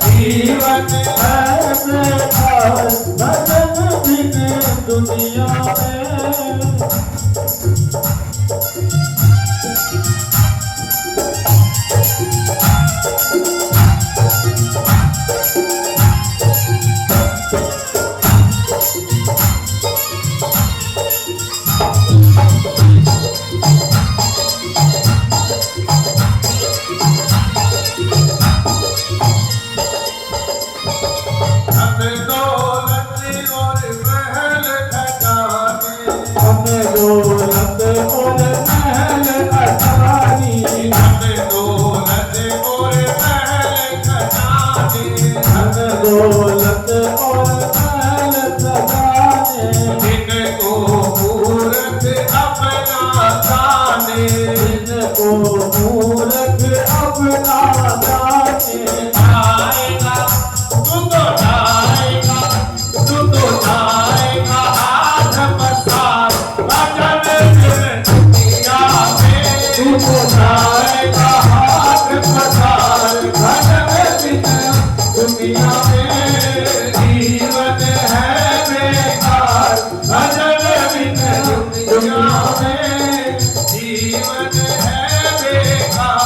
जीवन है बेकार भजन बिन दुनिया में। और महल अटारी धन दौलत और महल खजाने धन दौलत और महल खजाने जिनको मूर्ख अपना जाने जिनको मूर्ख अपना जाने आएगा तू तो जाएगा हाथ पसार भजन बिन दुनिया में तू तो जाएगा हाथ पसार भजन बिन दुनिया में जीवन है बेकार भजन बिन दुनिया में जीवन है बेकार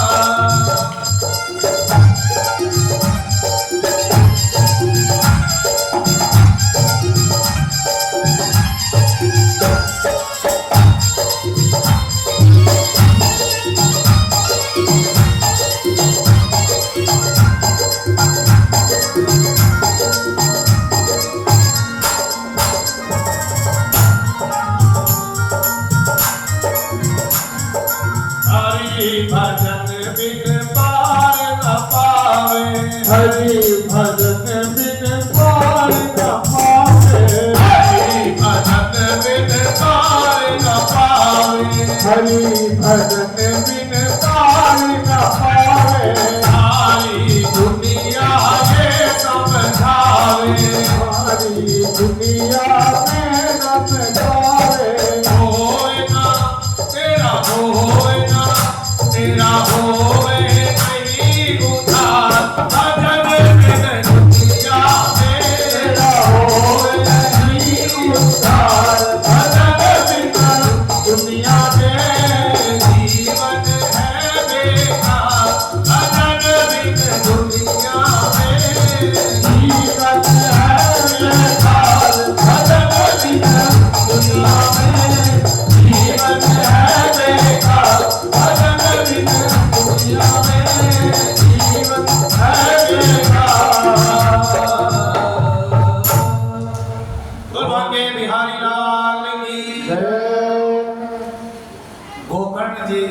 हरि भजन बिन पार न पावे हरि भजन बिन पार न पावे हरि भजन बिन पार न पावे हरि भजन बिन पार न पावे सारी दुनिया ये समझावे सारी दुनिया में न जावे होए ना तेरा होए नहीं उधार भजन बिन दुनिया में तेरा होए नहीं उद्धार भजन बिन दुनिया में जीवन है बेकार भजन बिन दुनिया में जीवन है बेकार भजन बिन दुनिया में जीवन है बेकार भजन बिन दुनिया में जीवन है बेकार। गुरुभाग्य बिहारी लाल की गोकर्ण जी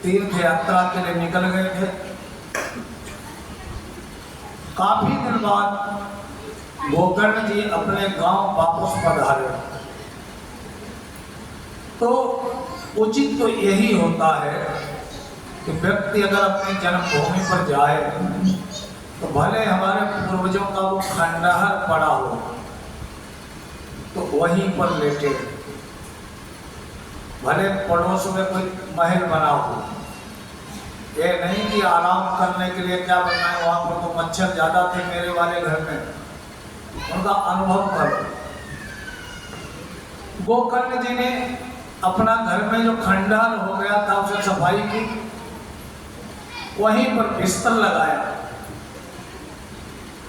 तीर्थ यात्रा के लिए निकल गए थे। काफी दिन बाद गोकर्ण जी अपने गांव वापस पधारे तो उचित तो यही होता है कि व्यक्ति अगर अपनी जन्मभूमि पर जाए तो भले हमारे पूर्वजों का वो खंडहर पड़ा हो तो वहीं पर लेटे, भले पड़ोस में कोई महल बना हो, ये नहीं कि आराम करने के लिए क्या बनाए, वहां पर तो मच्छर ज्यादा थे मेरे वाले घर में, उनका अनुभव करो। गोकर्ण जी ने अपना घर में जो खंडहर हो गया था उसे सफाई की, वहीं पर बिस्तर लगाया,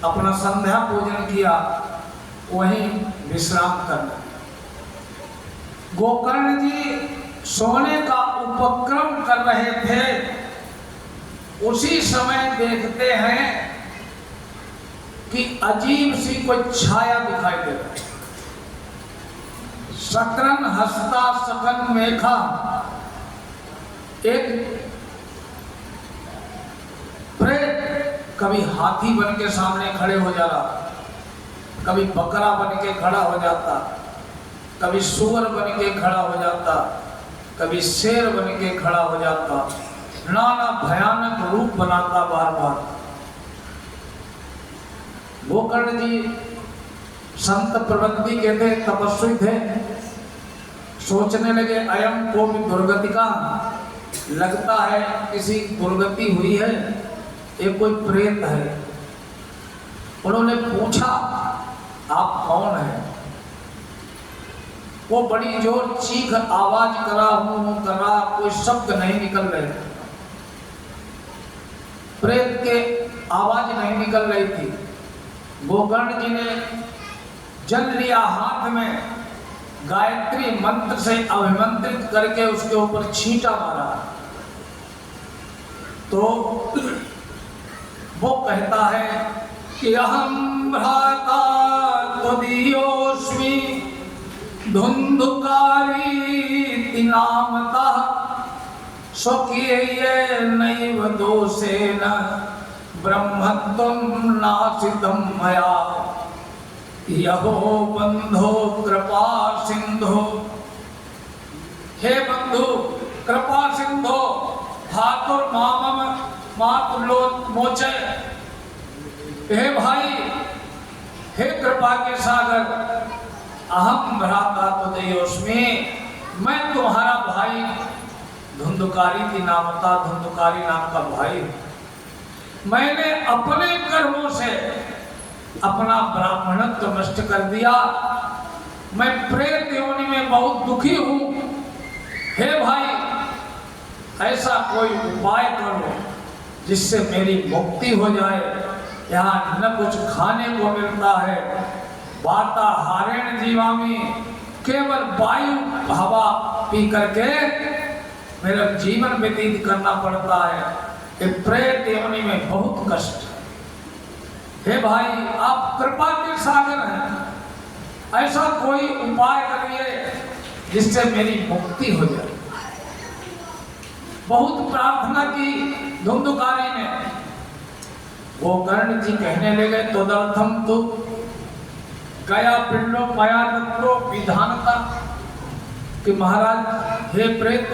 अपना संध्या पूजन किया, वहीं विश्राम करना। गोकर्ण जी सोने का उपक्रम कर रहे थे, उसी समय देखते हैं कि अजीब सी कोई छाया दिखाई दे रही। सकरन हस्ता सकन मेघा, एक प्रेत कभी हाथी बन के सामने खड़े हो जा रहा, कभी बकरा बन के खड़ा हो जाता, कभी सुअर बन के खड़ा हो जाता, कभी शेर बन के खड़ा हो जाता, नाना भयानक रूप बनाता बार बार। गोकर्ण जी संत प्रबंधी के थे, तपस्वी थे, सोचने लगे अयम को भी दुर्गति का, लगता है किसी दुर्गति हुई है, ये कोई प्रेत है। उन्होंने पूछा आप कौन हैं? वो बड़ी जोर चीख आवाज करा, कोई शब्द नहीं निकल रहे, प्रेत के आवाज नहीं निकल रही थी। गोकर्ण जी ने जल लिया हाथ में, गायत्री मंत्र से अभिमंत्रित करके उसके ऊपर छींटा मारा तो वो कहता है कि अहम भ्राता त्वदीयोऽस्मि धुंधुकारी नामता स्वकीय नैव दोषेण ब्रह्मत्वं नाशितं मया यहो बंधो कृपा सिंधो। हे बंधु कृपा सिंधो भातुर मामम मातुलो मोचे। हे भाई, हे कृपा के सागर, अहम भ्राता तुदयोस्मि, मैं तुम्हारा भाई धुंधुकारी की नामता, धुंधुकारी नाम का भाई। मैंने अपने कर्मों से अपना ब्राह्मणत्व नष्ट कर दिया। मैं प्रेत योनि में बहुत दुखी हूं। हे भाई, ऐसा कोई उपाय करो जिससे मेरी मुक्ति हो जाए। यहाँ न कुछ खाने को मिलता है, वाताहारेण जीवामि, केवल वायु हवा पी करके मेरा जीवन व्यतीत करना पड़ता है। ये प्रेत योनि में बहुत कष्ट है। हे भाई, आप कृपा के सागर हैं, ऐसा कोई उपाय करिए जिससे मेरी मुक्ति हो जाए। बहुत प्रार्थना की धुंधुकारी ने। वो कर्ण जी कहने लगे, तदर्थम तु गया पिंडो मया दत्तो विधानता, कि महाराज हे प्रेत,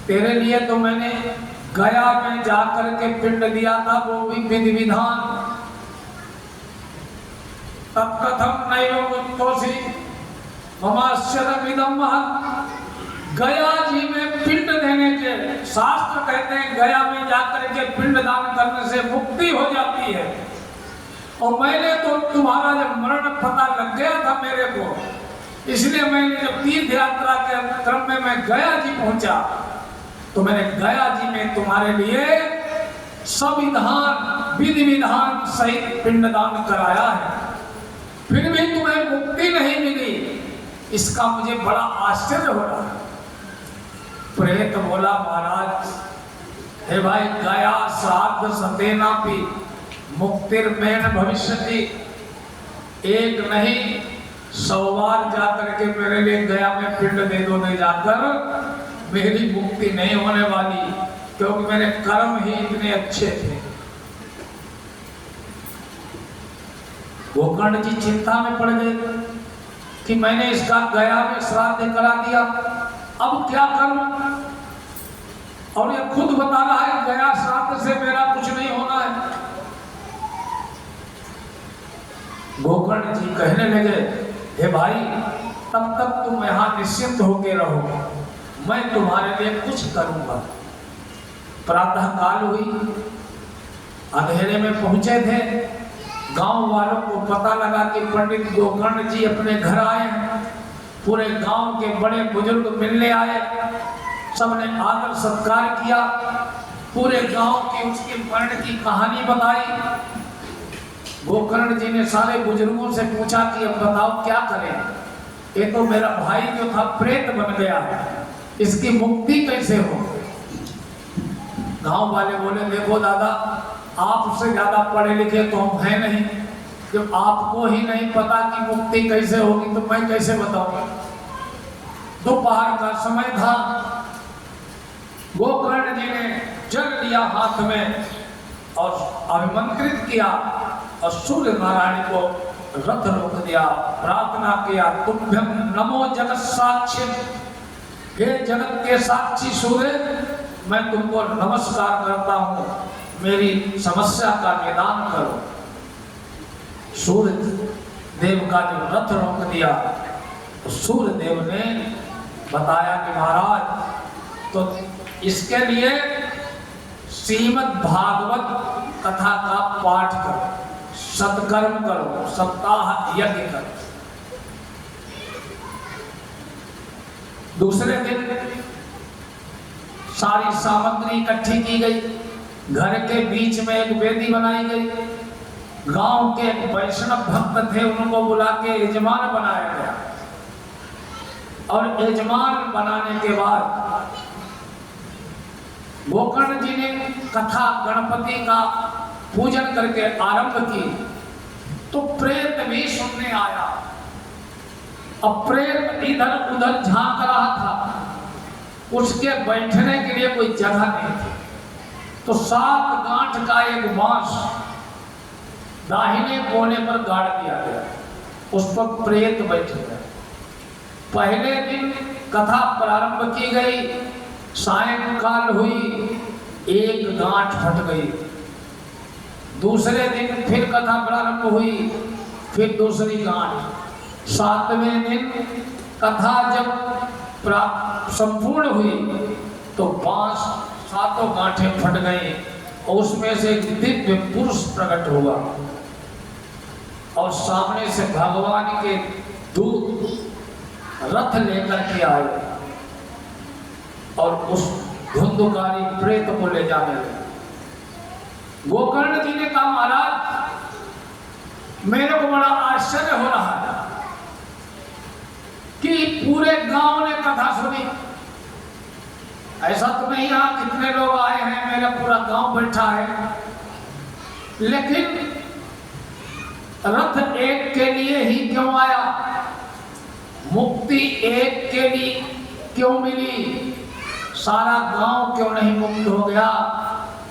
तेरे लिए तो मैंने गया में जाकर के पिंड दिया था, वो भी विधि विधान। तत्कथम नैव मुक्तोषि ममाश्चर्यमिदं महत्। गया जी में पिंड देने के शास्त्र कहते हैं गया में जाकर के पिंड दान करने से मुक्ति हो जाती है। और मैंने तो तुम्हारा जब मरण पता लग गया था मेरे को, इसलिए मैंने जब तीर्थ यात्रा के क्रम में मैं गया जी पहुंचा तो मैंने गया जी में तुम्हारे लिए संविधान विधि विधान सहित पिंडदान कराया है, फिर भी तुम्हें मुक्ति नहीं मिली। इसका मुझे बड़ा आश्चर्य हो रहा है। प्रेत बोला, महाराज हे भाई, गया श्राद्ध सतेनापि मुक्तिर्मेन भविष्यति। एक नहीं 100 बार जाकर के मेरे लिए गया में पिंड दे दो, दे जाकर मेरी मुक्ति नहीं होने वाली, क्योंकि मेरे कर्म ही इतने अच्छे थे। गोकर्ण जी चिंता में पड़ गए कि मैंने इसका गया में श्राद्ध करा दिया, अब क्या करूं? और ये खुद बता रहा है गया श्राद्ध से मेरा कुछ नहीं होना है। गोकर्ण जी कहने लगे, हे भाई, तब तक तुम यहाँ निश्चिंत होके रहो, मैं तुम्हारे लिए कुछ करूंगा। प्रातः काल हुई, अंधेरे में पहुंचे थे। गांव वालों को पता लगा कि पंडित गोकर्ण जी अपने घर आए हैं। पूरे गांव के बड़े बुजुर्ग मिलने आए, सबने आदर सत्कार किया, पूरे गांव की उसके मरण की कहानी बताई। गोकर्ण जी ने सारे बुजुर्गों से पूछा कि अब बताओ क्या करें, ये तो मेरा भाई जो था प्रेत बन गया, इसकी मुक्ति कैसे हो? गांव वाले बोले, देखो दादा, आपसे ज्यादा पढ़े लिखे तो हम हैं नहीं, जब आपको ही नहीं पता कि मुक्ति कैसे होगी तो मैं कैसे बताऊंगा। दोपहर का समय था। गोकर्ण जी ने जल लिया हाथ में और अभिमंत्रित किया और सूर्य नारायण को रथ रोक दिया, प्रार्थना किया, तुभ्यं नमो जगत साक्षी, हे जगत के साक्षी सूर्य, मैं तुमको नमस्कार करता हूँ, मेरी समस्या का निदान करो। सूर्य देव का जो रथ रोक दिया तो सूर्य देव ने बताया कि महाराज, तो इसके लिए श्रीमद् भागवत कथा का पाठ करो, सत्कर्म करो, सप्ताह यज्ञ करो। दूसरे दिन सारी सामग्री इकट्ठी की गई, घर के बीच में एक वेदी बनाई गई, गांव के वैष्णव भक्त थे उनको बुला के यजमान बनाया गया। और यजमान बनाने के बाद गोकर्ण जी ने कथा गणपति का पूजन करके आरंभ की तो प्रेत भी सुनने आया। अब प्रेत इधर उधर झांक रहा था उसके बैठने के लिए कोई जगह नहीं थी। तो 7 गांठ का एक बांस दाहिने कोने पर गाड़ दिया गया, उस पर प्रेत बैठे गए। पहले दिन कथा प्रारंभ की गई, सायंकाल हुई, एक गांठ फट गई। दूसरे दिन फिर कथा प्रारंभ हुई, फिर दूसरी गांठ। 7वें दिन कथा जब संपूर्ण हुई तो बांस 7 गांठें फट गई और उसमें से एक दिव्य पुरुष प्रकट हुआ और सामने से भगवान के दूत रथ लेकर के आए और उस धुंधकारी प्रेत को ले जाने लगे। गोकर्ण जी ने कहा, महाराज मेरे को बड़ा आश्चर्य हो रहा है कि पूरे गांव ने कथा सुनी। ऐसा तो नहीं यहाँ कितने लोग आए हैं, मेरा पूरा गांव बैठा है, लेकिन रथ एक के लिए ही क्यों आया? मुक्ति एक के लिए क्यों मिली? सारा गांव क्यों नहीं मुक्त हो गया?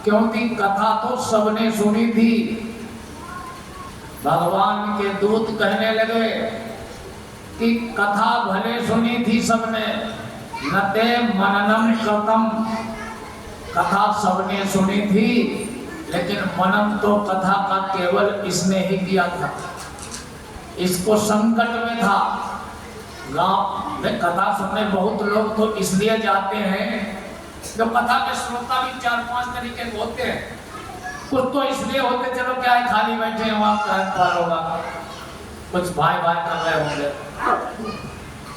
क्योंकि कथा तो सबने सुनी थी। भगवान के दूत कहने लगे कि कथा भले सुनी थी सबने, न ते मननम कृतम, कथा सबने सुनी थी लेकिन मनन तो कथा का केवल इसने ही किया था। इसको संकट में था। गांव में कथा सुनने बहुत लोग तो इसलिए जाते हैं, जो कथा के श्रोता भी 4-5 तरीके के होते हैं। कुछ तो इसलिए होते चलो क्या है खाली बैठे हैं वहां टाइम पार होगा, कुछ भाई भाई कर रहे होंगे।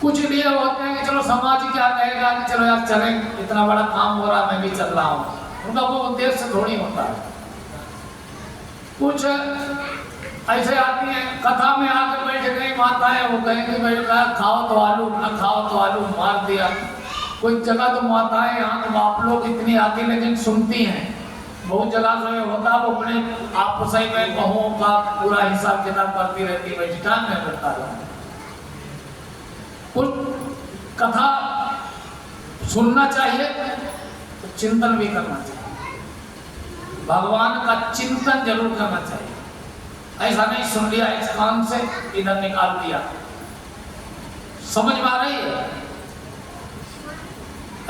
कुछ लिए होते हैं कि चलो समाज क्या कहेगा, कि चलो यार चलें, इतना बड़ा काम हो रहा है मैं भी चल रहा हूँ। उनका वो उद्देश्य थोड़ी होता है। कुछ ऐसे आती हैं कथा में आकर बैठ गई माताएं, वो कहेंगे भाई खाओ तो आलू, ना खाओ तो आलू, मार दिया। कोई जगह तो माताएं यहाँ तो आप लोग इतनी आती लेकिन सुनती हैं। बहुत जगह से होता वो अपने आपस में बहुओं का पूरा हिसाब किताब करती रहती, बैठी काम नहीं करता है। कुछ कथा सुनना चाहिए तो चिंतन भी करना चाहिए, भगवान का चिंतन जरूर करना चाहिए। ऐसा नहीं सुन लिया इस कान से इधर निकाल दिया। समझ में आ रही है?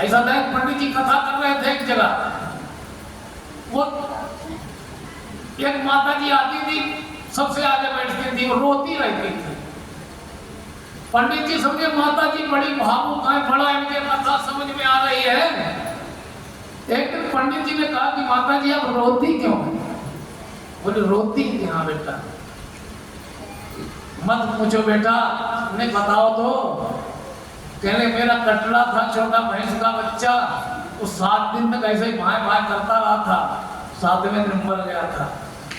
ऐसा था पंडित जी कथा कर रहे थे एक जगह, वो एक माता जी आती थी, सबसे आगे बैठती थी, वो रोती रहती थी। पंडित जी समझे माता जी बड़ी भावुक है, बड़ा इनके कथा समझ में आ रही है। एक दिन पंडित जी ने कहा कि माता जी आप रोती क्यों है? बोले रोती कि हाँ बेटा। मत पूछो बेटा, उन्हें बताओ तो। कहने मेरा कटड़ा था छोटा भैंस का बच्चा, वो 7 दिन तक ऐसे ही भाई भाई करता रहा था, 7वें दिन मर गया था।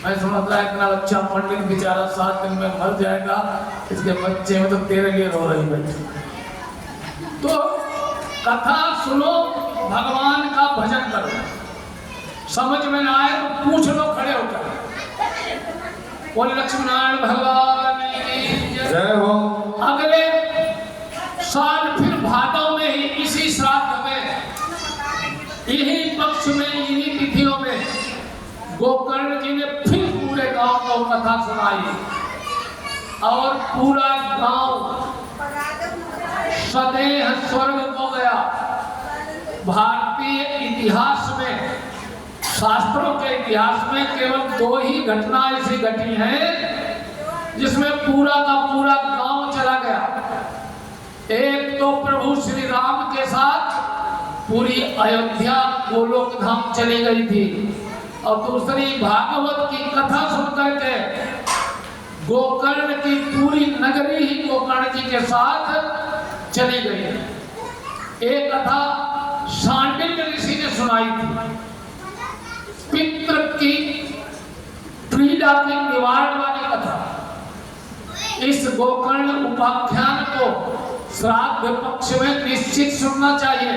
मैं समझ रहा इतना अच्छा पंडित बेचारा 7 दिन में मर जाएगा, इसके बच्चे में तो तेरे लिए रो रही बैठी। तो कथा सुनो, भगवान का भजन करो, समझ में ना आए तो पूछ लो खड़े होकर। बोले लक्ष्मी नारायण भगवान की जय हो। अगले साल फिर भादव में ही इसी श्राद्ध में, यही पक्ष में, इन्हीं तिथियों में गोकर्ण जी ने फिर पूरे गांव को कथा सुनाई और पूरा गांव सदैह स्वर्ग हो गया। भारतीय इतिहास में, शास्त्रों के इतिहास में केवल 2 ही घटना ऐसी घटी हैं जिसमें पूरा का पूरा गांव चला गया। एक तो प्रभु श्री राम के साथ पूरी अयोध्या गोलोक धाम चली गई थी, और दूसरी भागवत की कथा सुनकर के गोकर्ण की पूरी नगरी ही गोकर्ण जी के साथ चली गई। एक कथा शांडिल्य ऋषि ने सुनाई थी, पितृ की पीड़ा के निवारण वाली कथा। इस गोकर्ण उपाख्यान को श्राद्ध पक्ष में निश्चित सुनना चाहिए,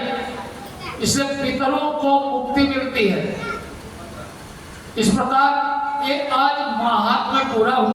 इससे पितरों को मुक्ति मिलती है। इस प्रकार ये आज महात्म्य पूरा हुआ।